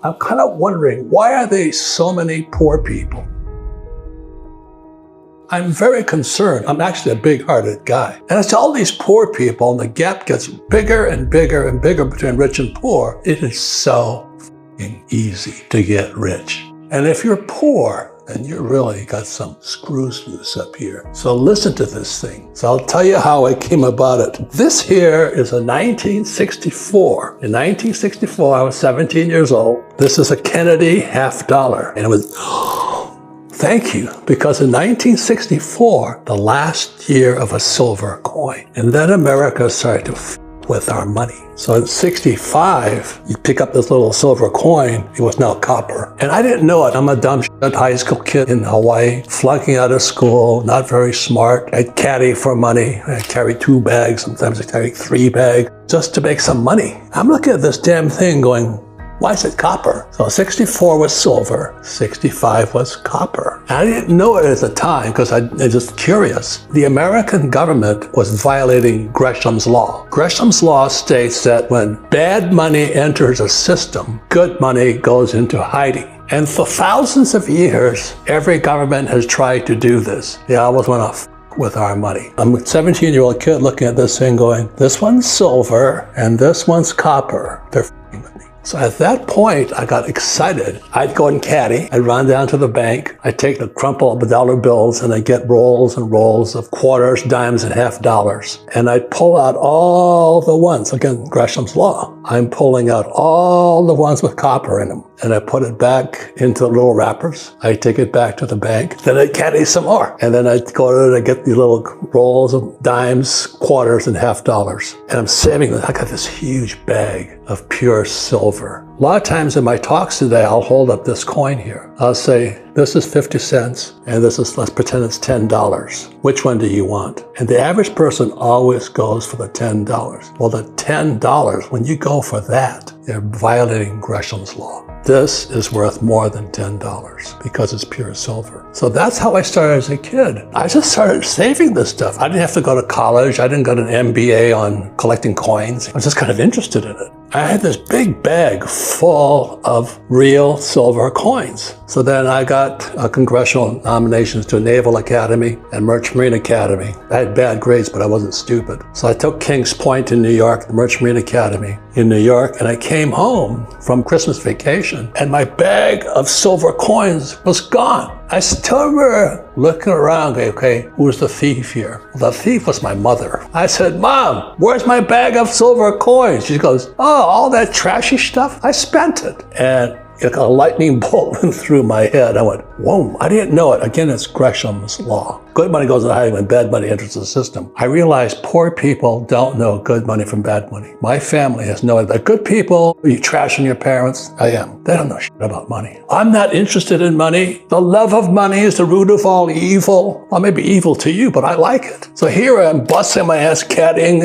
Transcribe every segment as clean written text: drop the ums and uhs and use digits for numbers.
I'm kind of wondering, why are there so many poor people? I'm very concerned. I'm actually a big-hearted guy. And it's all these poor people, and the gap gets bigger and bigger and bigger between rich and poor. It is so easy to get rich. And if you're poor, then you really got some screws loose up here. So listen to this thing. So I'll tell you how I came about it. This here is a 1964. In 1964, I was 17 years old. This is a Kennedy $50. And it was, thank you, because in 1964, the last year of a silver coin. And then America started to with our money. So in 65, you pick up this little silver coin, it was now copper. And I didn't know it. I'm a dumb high school kid in Hawaii, flunking out of school, not very smart. I'd caddy for money. I'd carry 2 bags, sometimes I'd carry 3 bags, just to make some money. I'm looking at this damn thing going, why is it copper? So 64 was silver, 65 was copper. And I didn't know it at the time because I was just curious. The American government was violating Gresham's law. Gresham's law states that when bad money enters a system, good money goes into hiding. And for thousands of years, every government has tried to do this. They always want to with our money. I'm a 17-year-old kid looking at this thing going, this one's silver and this one's copper. They're f***ing with me. So at that point, I got excited. I'd go and caddy. I'd run down to the bank. I'd take the crumple of dollar bills and I'd get rolls and rolls of quarters, dimes, and $50. And I'd pull out all the ones, again, Gresham's law. I'm pulling out all the ones with copper in them. And I put it back into little wrappers. I take it back to the bank. Then I caddy some more. And then I go to get the little rolls of dimes, quarters, and $50. And I'm saving them. I got this huge bag of pure silver. A lot of times in my talks today, I'll hold up this coin here. I'll say, this is 50 cents, and this is, let's pretend it's $10. Which one do you want? And the average person always goes for the $10. Well, the $10, when you go for that, they're violating Gresham's law. This is worth more than $10 because it's pure silver. So that's how I started as a kid. I just started saving this stuff. I didn't have to go to college. I didn't get an MBA on collecting coins. I was just kind of interested in it. I had this big bag full of real silver coins. So then I got congressional nominations to Naval Academy and Merchant Marine Academy. I had bad grades, but I wasn't stupid. So I took Kings Point in New York, the Merchant Marine Academy in New York, and I came home from Christmas vacation, and my bag of silver coins was gone. I still remember looking around, going, okay, who's the thief here? Well, the thief was my mother. I said, Mom, where's my bag of silver coins? She goes, oh, all that trashy stuff? I spent it. And a lightning bolt went through my head. I went, whoa, I didn't know it. Again, it's Gresham's law. Good money goes into hiding when bad money enters the system. I realized poor people don't know good money from bad money. My family has no idea. Good people, are you trashing your parents? I am. They don't know shit about money. I'm not interested in money. The love of money is the root of all evil. Well, maybe evil to you, but I like it. So here I am busting my ass caddying,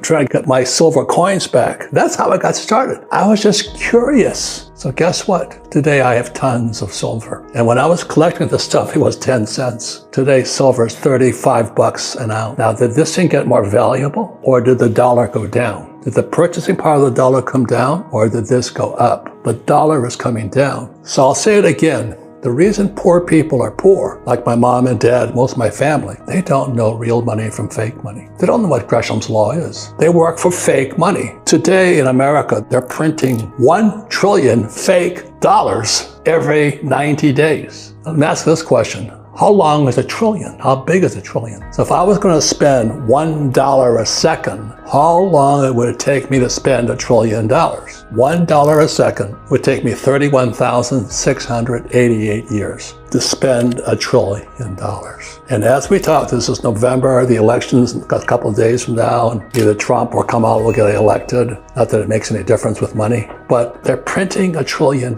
trying to get my silver coins back. That's how I got started. I was just curious. So guess what? Today I have tons of silver. And when I was collecting the stuff, it was 10 cents. Today, silver is 35 bucks an ounce. Now, did this thing get more valuable, or did the dollar go down? Did the purchasing power of the dollar come down, or did this go up? The dollar is coming down. So I'll say it again. The reason poor people are poor, like my mom and dad, most of my family, they don't know real money from fake money. They don't know what Gresham's law is. They work for fake money. Today in America, they're printing 1 trillion fake dollars every 90 days. Let me ask this question. How long is a trillion? How big is a trillion? So if I was going to spend $1 a second, how long would it take me to spend $1 trillion? $1 a second would take me 31,688 years to spend $1 trillion. And as we talk, this is November, the election's a couple of days from now, and either Trump or Kamala will get elected. Not that it makes any difference with money, but they're printing $1 trillion.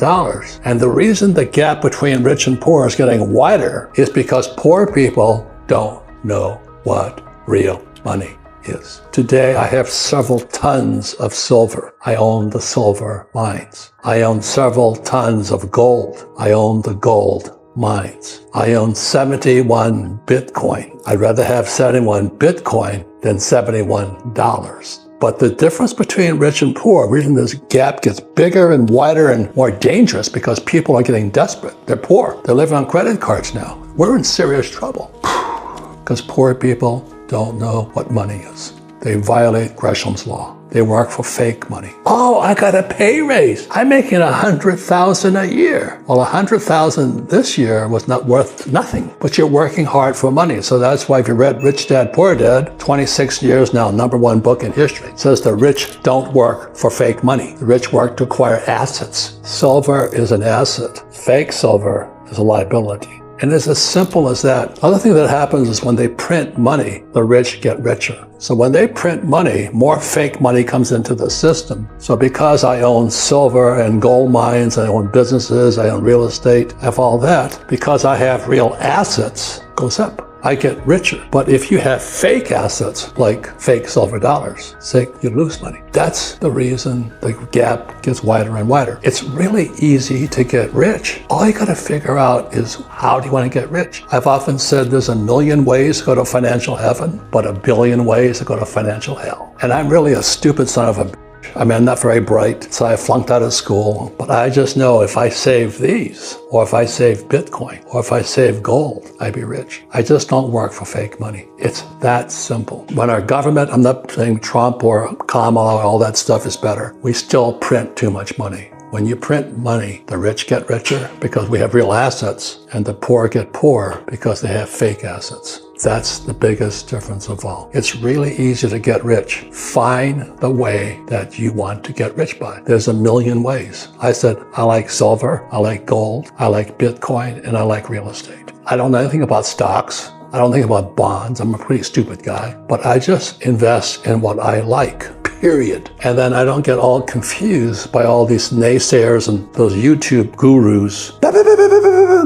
And the reason the gap between rich and poor is getting wider is because poor people don't know what real money is. Today, I have several tons of silver. I own the silver mines. I own several tons of gold. I own the gold mines. I own 71 Bitcoin. I'd rather have 71 Bitcoin than $71. But the difference between rich and poor, the reason this gap gets bigger and wider and more dangerous because people are getting desperate. They're poor. They're living on credit cards now. We're in serious trouble because poor people don't know what money is. They violate Gresham's law. They work for fake money. Oh, I got a pay raise. I'm making $100,000 a year. Well, $100,000 this year was not worth nothing, but you're working hard for money. So that's why if you read Rich Dad, Poor Dad, 26 years now, #1 book in history, it says the rich don't work for fake money. The rich work to acquire assets. Silver is an asset. Fake silver is a liability. And it's as simple as that. Other thing that happens is when they print money, the rich get richer. So when they print money, more fake money comes into the system. So because I own silver and gold mines, I own businesses, I own real estate, I have all that, because I have real assets, goes up. I get richer. But if you have fake assets, like fake silver dollars, say you lose money. That's the reason the gap gets wider and wider. It's really easy to get rich. All you gotta figure out is, how do you wanna get rich? I've often said there's 1,000,000 ways to go to financial heaven, but 1,000,000,000 ways to go to financial hell. And I'm really a stupid son of a bitch. I mean, I'm not very bright, so I flunked out of school, but I just know if I save these, or if I save Bitcoin, or if I save gold, I'd be rich. I just don't work for fake money. It's that simple. When our government, I'm not saying Trump or Kamala or all that stuff is better, we still print too much money. When you print money, the rich get richer because we have real assets, and the poor get poor because they have fake assets. That's the biggest difference of all. It's really easy to get rich. Find the way that you want to get rich by. There's 1,000,000 ways. I said, I like silver, I like gold, I like Bitcoin, and I like real estate. I don't know anything about stocks. I don't think about bonds. I'm a pretty stupid guy, but I just invest in what I like. Period. And then I don't get all confused by all these naysayers and those YouTube gurus.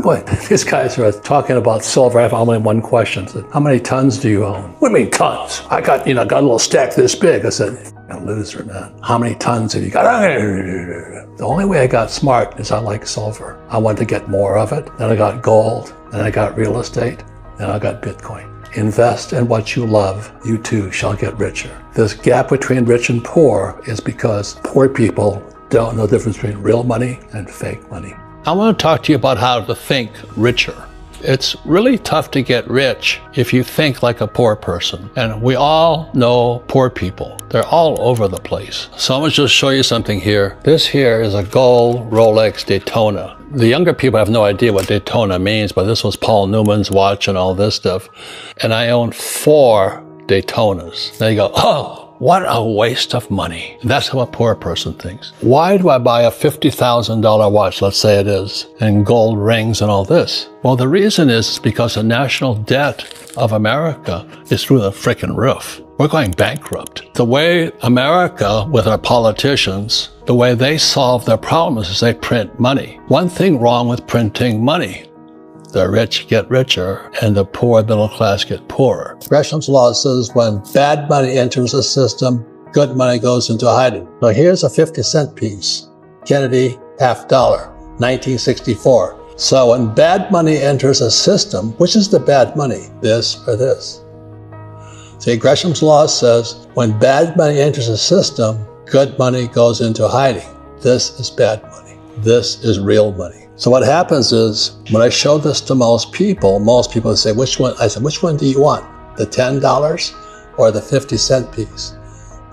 Boy, these guys are talking about silver. I have only one question. I said, how many tons do you own? What do you mean tons? I got a little stack this big. I said, a loser, man. How many tons have you got? The only way I got smart is I like silver. I wanted to get more of it. Then I got gold. Then I got real estate. Then I got Bitcoin. Invest in what you love, you too shall get richer. This gap between rich and poor is because poor people don't know the difference between real money and fake money. I want to talk to you about how to think richer. It's really tough to get rich if you think like a poor person. And we all know poor people. They're all over the place. So I'm going to just show you something here. This here is a gold Rolex Daytona. The younger people have no idea what Daytona means, but this was Paul Newman's watch and all this stuff. And I own 4 Daytonas. Now you go, oh, what a waste of money. That's how a poor person thinks. Why do I buy a $50,000 watch, let's say it is, and gold rings and all this? Well, the reason is because the national debt of America is through the frickin' roof. We're going bankrupt. The way America, with our politicians, the way they solve their problems is they print money. One thing wrong with printing money: the rich get richer and the poor middle class get poorer. Gresham's law says when bad money enters the system, good money goes into hiding. Now here's a 50-cent piece. Kennedy, $50, 1964. So when bad money enters a system, which is the bad money, this or this? See, Gresham's law says when bad money enters a system, good money goes into hiding. This is bad money. This is real money. So what happens is, when I show this to most people say, which one? I said, which one do you want? The $10 or the 50-cent piece?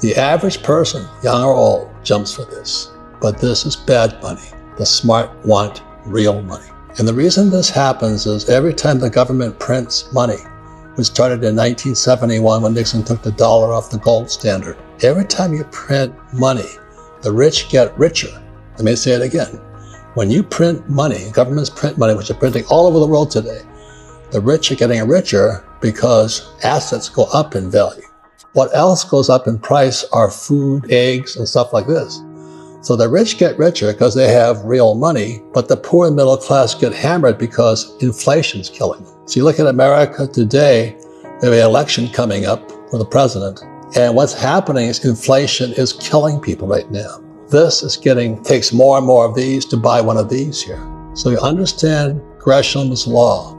The average person, young or old, jumps for this. But this is bad money. The smart want real money. And the reason this happens is every time the government prints money, which started in 1971 when Nixon took the dollar off the gold standard, every time you print money, the rich get richer. Let me say it again. When you print money, governments print money, which are printing all over the world today, the rich are getting richer because assets go up in value. What else goes up in price are food, eggs, and stuff like this. So the rich get richer because they have real money, but the poor and middle class get hammered because inflation's killing them. So you look at America today, we have an election coming up for the president, and what's happening is inflation is killing people right now. This is takes more and more of these to buy one of these here. So you understand Gresham's law.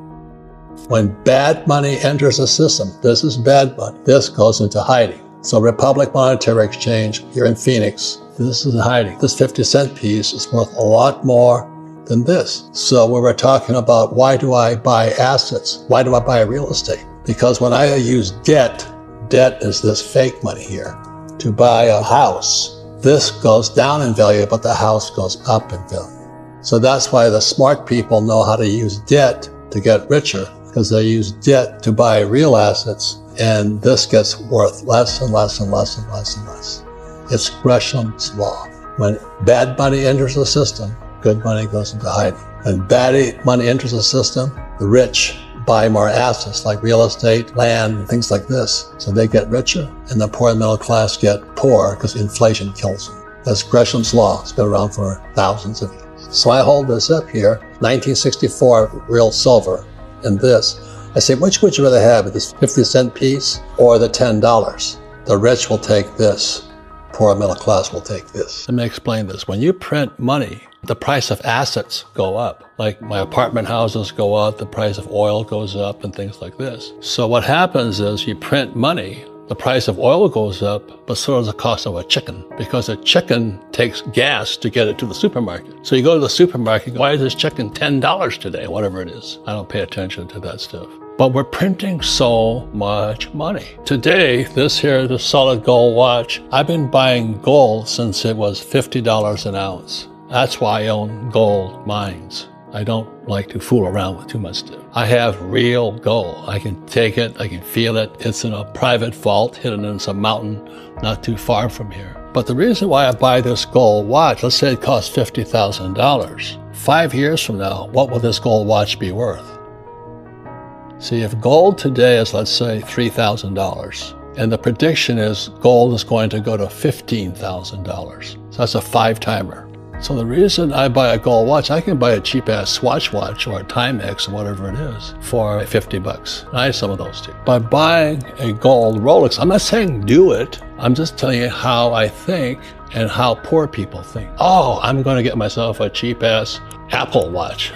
When bad money enters a system, this is bad money. This goes into hiding. So Republic Monetary Exchange here in Phoenix, this is in hiding. This 50-cent piece is worth a lot more than this. So when we're talking about why do I buy assets? Why do I buy real estate? Because when I use debt is this fake money here, to buy a house. This goes down in value, but the house goes up in value. So that's why the smart people know how to use debt to get richer, because they use debt to buy real assets, and this gets worth less and less and less and less and less. It's Gresham's law. When bad money enters the system, good money goes into hiding. When bad money enters the system, the rich buy more assets like real estate, land, things like this. So they get richer, and the poor and middle class get poor because inflation kills them. That's Gresham's law. It's been around for thousands of years. So I hold this up here, 1964 real silver, and this. I say, which would you rather have, this 50-cent piece or the $10? The rich will take this. Poor middle class will take this. Let me explain this. When you print money, the price of assets go up. Like my apartment houses go up, the price of oil goes up, and things like this. So what happens is you print money, the price of oil goes up, but so does the cost of a chicken, because a chicken takes gas to get it to the supermarket. So you go to the supermarket, why is this chicken $10 today, whatever it is? I don't pay attention to that stuff. But we're printing so much money. Today, this solid gold watch, I've been buying gold since it was $50 an ounce. That's why I own gold mines. I don't like to fool around with too much stuff. I have real gold. I can take it, I can feel it. It's in a private vault hidden in some mountain not too far from here. But the reason why I buy this gold watch, let's say it costs $50,000. 5 years from now, what will this gold watch be worth? See, if gold today is, let's say, $3,000, and the prediction is gold is going to go to $15,000. So that's a 5-timer. So the reason I buy a gold watch, I can buy a cheap-ass Swatch watch or a Timex or whatever it is for $50. I have some of those too. By buying a gold Rolex, I'm not saying do it. I'm just telling you how I think and how poor people think. Oh, I'm going to get myself a cheap-ass Apple watch.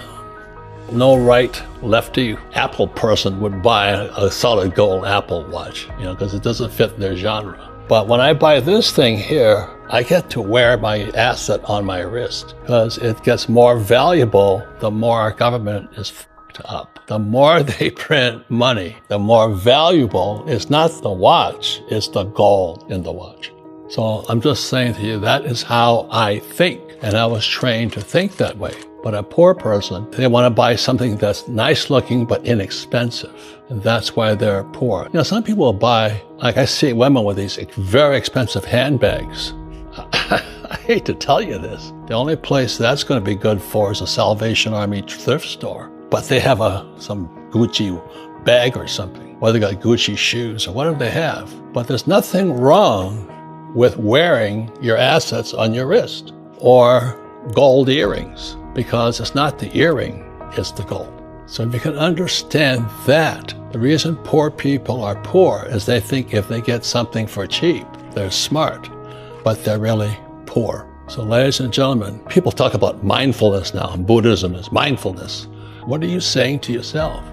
No right, lefty Apple person would buy a solid gold Apple watch, because it doesn't fit their genre. But when I buy this thing here, I get to wear my asset on my wrist, because it gets more valuable the more our government is f***ed up. The more they print money, the more valuable is not the watch, it's the gold in the watch. So I'm just saying to you, that is how I think, and I was trained to think that way. But a poor person, they want to buy something that's nice looking but inexpensive. And that's why they're poor. Some people will buy, like I see women with these very expensive handbags. I hate to tell you this. The only place that's going to be good for is a Salvation Army thrift store. But they have some Gucci bag or something. Or they got Gucci shoes or whatever they have. But there's nothing wrong with wearing your assets on your wrist or gold earrings, because it's not the earring, it's the gold. So if you can understand that, the reason poor people are poor is they think if they get something for cheap, they're smart, but they're really poor. So ladies and gentlemen, people talk about mindfulness now. Buddhism is mindfulness. What are you saying to yourself?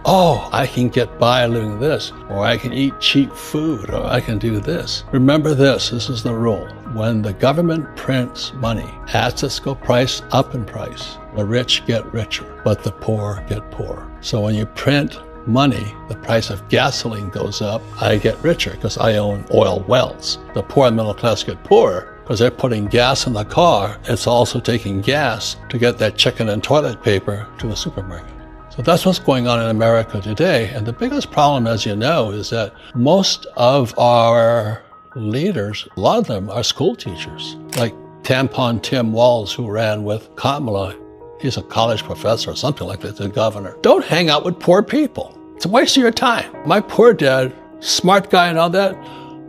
Oh, I can get by doing this, or I can eat cheap food, or I can do this. Remember this is the rule. When the government prints money, assets go price up in price. The rich get richer, but the poor get poorer. So when you print money, the price of gasoline goes up. I get richer because I own oil wells. The poor and middle class get poorer because they're putting gas in the car. It's also taking gas to get that chicken and toilet paper to the supermarket. So that's what's going on in America today. And the biggest problem, as you know, is that most of our leaders, a lot of them are school teachers. Like Tampon Tim Walz, who ran with Kamala. He's a college professor or something like that, the governor. Don't hang out with poor people. It's a waste of your time. My poor dad, smart guy and all that,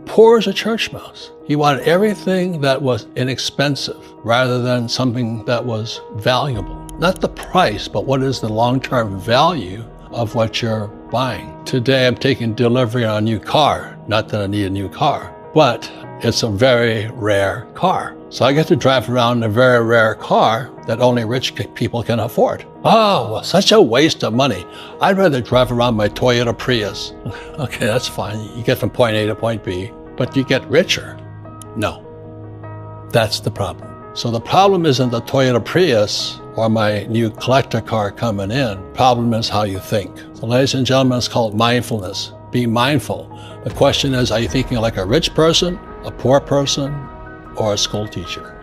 poor as a church mouse. He wanted everything that was inexpensive rather than something that was valuable. Not the price, but what is the long-term value of what you're buying. Today, I'm taking delivery on a new car. Not that I need a new car, but it's a very rare car. So I get to drive around in a very rare car that only rich people can afford. Oh, such a waste of money. I'd rather drive around my Toyota Prius. Okay, that's fine. You get from point A to point B. but you get richer. No, that's the problem. So the problem isn't the Toyota Prius or my new collector car coming in. Problem is how you think. So ladies and gentlemen, it's called mindfulness. Be mindful. The question is, are you thinking like a rich person, a poor person, or a school teacher?